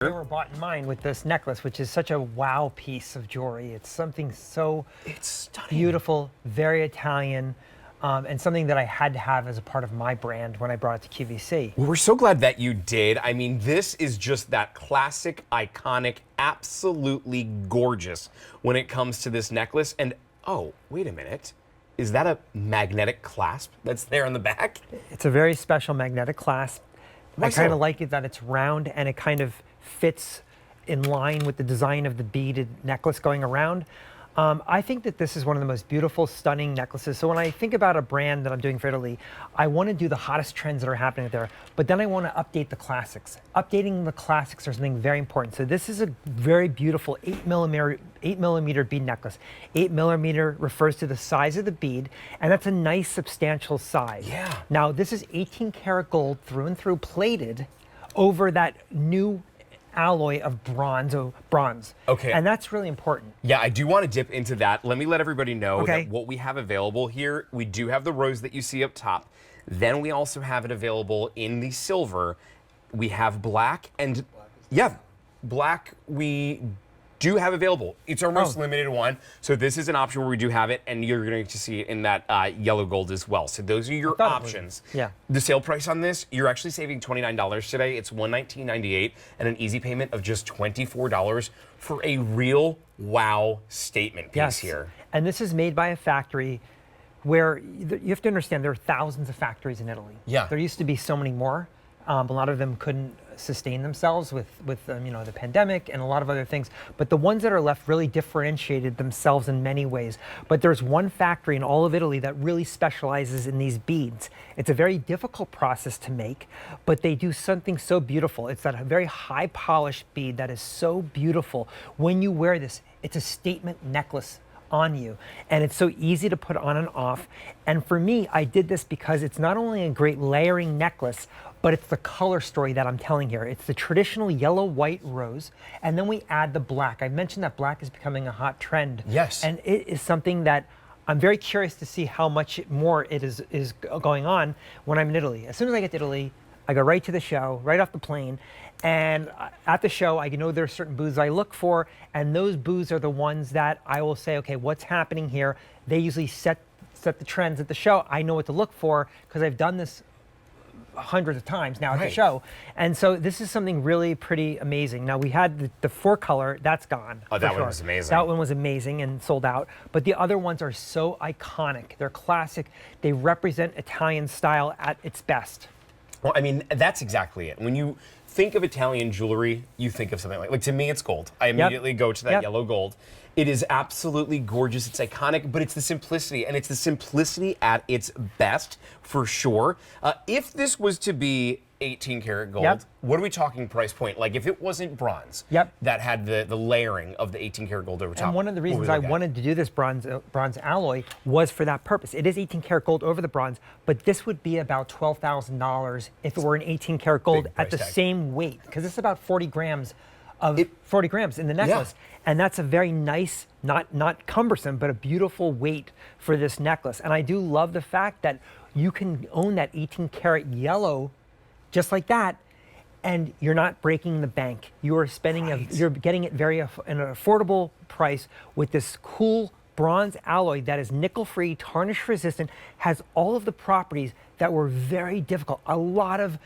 They were bought in mind with this necklace, which is such a wow piece of jewelry. It's something so beautiful, very Italian, and something that I had to have as a part of my brand when I brought it to QVC. Well, we're so glad that you did. I mean, this is just that classic, iconic, absolutely gorgeous when it comes to this necklace. And, oh, wait a minute. Is that a magnetic clasp that's there on the back? It's a very special magnetic clasp. I kind of so? like it that it's round and it kind of fits in line with the design of the beaded necklace going around. I think that this is one of the most beautiful, stunning necklaces. So when I think about a brand that I'm doing for Italy, I want to do the hottest trends that are happening there, but then I want to update the classics. Updating the classics are something very important. So this is a very beautiful 8mm bead necklace. 8mm refers to the size of the bead, and that's a nice, substantial size. Yeah. Now this is 18 karat gold through and through, plated over that new alloy of bronze. Okay. And that's really important. Yeah, I do want to dip into that. Let me let everybody know Okay. that what we have available here, we do have the rose that you see up top. Then we also have it available in the silver. We have black and, yeah, black we do have available. It's our most limited one. So this is an option where we do have it, and you're going to see it in that yellow gold as well. So those are your options. Yeah. The sale price on this, you're actually saving $29 today. It's $119.98 and an easy payment of just $24 for a real wow statement piece here. And this is made by a factory where you have to understand there are thousands of factories in Italy. Yeah. There used to be so many more. A lot of them couldn't sustain themselves with you know, the pandemic and a lot of other things. But the ones that are left really differentiated themselves in many ways. But there's one factory in all of Italy that really specializes in these beads. It's a very difficult process to make, but they do something so beautiful. It's that very high polished bead that is so beautiful. When you wear this, it's a statement necklace on you, and it's so easy to put on and off. And for me, I did this because it's not only a great layering necklace, but it's the color story that I'm telling here. It's the traditional yellow, white, rose, and then we add the black. I mentioned that black is becoming a hot trend. Yes. And it is something that I'm very curious to see how much more it is going on when I'm in Italy. As soon as I get to Italy, I go right to the show, right off the plane, and at the show, I know there are certain booths I look for, and those booths are the ones that I will say, okay, what's happening here? They usually set the trends at the show. I know what to look for because I've done this hundreds of times now at the show. And so this is something really pretty amazing. Now we had the 4-color, that's gone. Oh, that one was amazing. That one was amazing and sold out. But the other ones are so iconic. They're classic. They represent Italian style at its best. Well, I mean, that's exactly it. When you think of Italian jewelry, you think of something like to me, it's gold. I immediately go to that yellow gold. It is absolutely gorgeous. It's iconic, but it's the simplicity, and it's the simplicity at its best, for sure. If this was to be 18 karat gold, what are we talking price point? Like if it wasn't bronze that had the layering of the 18 karat gold over top. And one of the reasons I wanted to do this bronze alloy was for that purpose. It is 18 karat gold over the bronze, but this would be about $12,000 if it were an 18 karat gold at the same weight, because it's about 40 grams of 40 grams in the necklace. And that's a very nice, not cumbersome, but a beautiful weight for this necklace. And I do love the fact that you can own that 18 karat yellow just like that, and you're not breaking the bank. You are spending you're getting it an affordable price with this cool bronze alloy that is nickel-free, tarnish resistant, has all of the properties that were very difficult. A lot of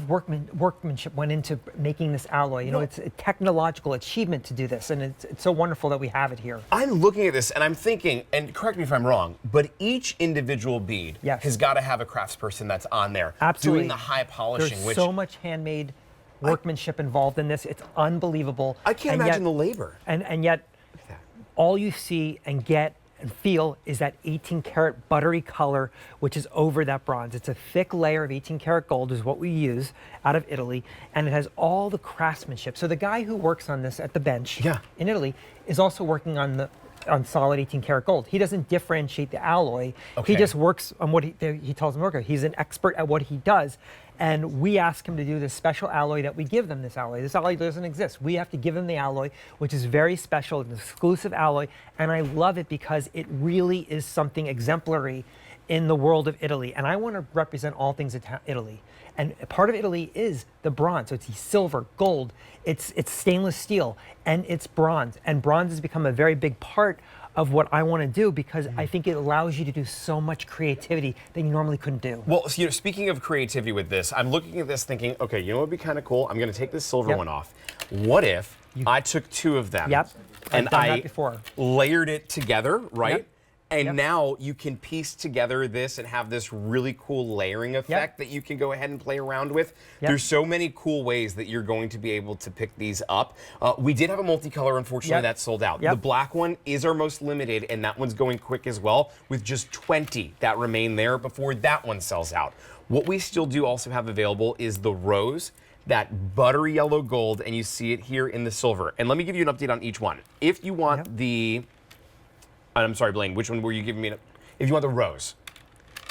workmanship went into making this alloy. You know, it's a technological achievement to do this, and it's so wonderful that we have it here. I'm looking at this and I'm thinking, and correct me if I'm wrong, but each individual bead has got to have a craftsperson that's on there doing the high polishing. There's so much handmade workmanship involved in this. It's unbelievable. I can't imagine the labor. And yet, all you see and get and feel is that 18 karat buttery color, which is over that bronze. It's a thick layer of 18 karat gold is what we use out of Italy, and it has all the craftsmanship. So the guy who works on this at the bench in Italy is also working on solid 18 karat gold. He doesn't differentiate the alloy. He just works on what he tells the worker. He's an expert at what he does. And we ask him to do this special alloy that we give them this alloy. This alloy doesn't exist. We have to give them the alloy, which is very special, an exclusive alloy. And I love it because it really is something exemplary in the world of Italy, and I want to represent all things Italy. And part of Italy is the bronze. So it's silver, gold, it's stainless steel, and it's bronze. And bronze has become a very big part of what I want to do because I think it allows you to do so much creativity that you normally couldn't do. Well, so, speaking of creativity with this, I'm looking at this thinking, okay, you know what would be kind of cool? I'm going to take this silver one off. What if I took 2 of them and I layered it together, right? And now you can piece together this and have this really cool layering effect that you can go ahead and play around with. There's so many cool ways that you're going to be able to pick these up. We did have a multicolor, unfortunately, that sold out. The black one is our most limited, and that one's going quick as well, with just 20 that remain there before that one sells out. What we still do also have available is the rose, that buttery yellow gold, and you see it here in the silver. And let me give you an update on each one. If you want the... I'm sorry, Blaine, which one were you giving me? If you want the rose,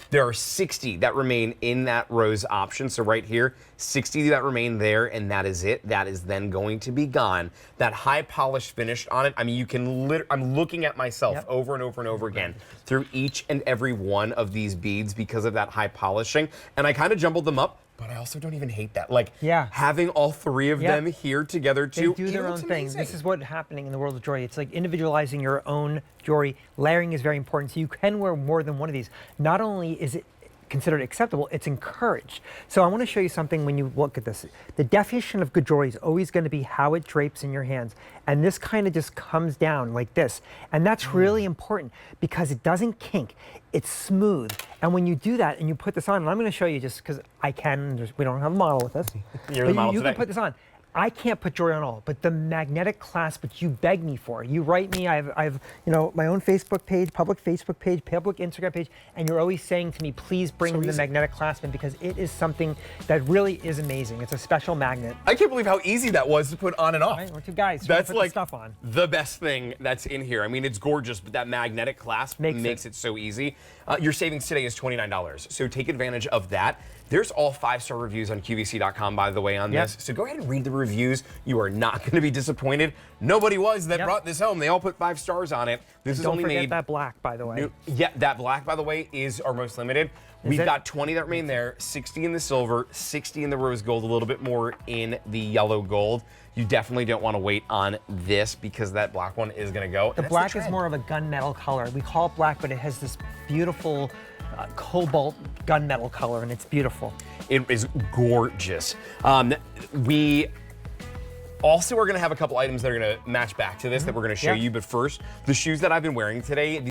there are 60 that remain in that rose option. So right here, 60 that remain there, and that is it. That is then going to be gone. That high polish finish on it, I mean, you can I'm looking at myself over and over and over again through each and every one of these beads because of that high polishing. And I kind of jumbled them up, but I also don't even hate that. Like having all 3 of them here together too. They do their own thing. This is what's happening in the world of jewelry. It's like individualizing your own jewelry. Layering is very important. So you can wear more than one of these. Not only is it considered acceptable, it's encouraged. So I want to show you something when you look at this. The definition of good jewelry is always going to be how it drapes in your hands. And this kind of just comes down like this. And that's really important because it doesn't kink. It's smooth. And when you do that and you put this on, and I'm going to show you just because I can, we don't have a model with us. You're the model you today. can put this on. I can't put jewelry on all, but the magnetic clasp, which you beg me for, you write me, I have my own Facebook page, public Instagram page, and you're always saying to me, please bring the magnetic clasp in because it is something that really is amazing. It's a special magnet. I can't believe how easy that was to put on and off. Right, we're 2 guys. That's put like the stuff on. The best thing that's in here. I mean, it's gorgeous, but that magnetic clasp makes it so easy. Your savings today is $29, so take advantage of that. There's all 5-star reviews on QVC.com, by the way, on this. So go ahead and read the reviews. You are not going to be disappointed. Nobody was that brought this home. They all put 5 stars on it. This is only made... Don't forget that black, by the way. That black, by the way, is our most limited. We've got 20 that remain there, 60 in the silver, 60 in the rose gold, a little bit more in the yellow gold. You definitely don't want to wait on this because that black one is going to go. The black is more of a gunmetal color. We call it black, but it has this beautiful cobalt gunmetal color, and it's beautiful. It is gorgeous. We also are going to have a couple items that are going to match back to this that we're going to show you. But first, the shoes that I've been wearing today.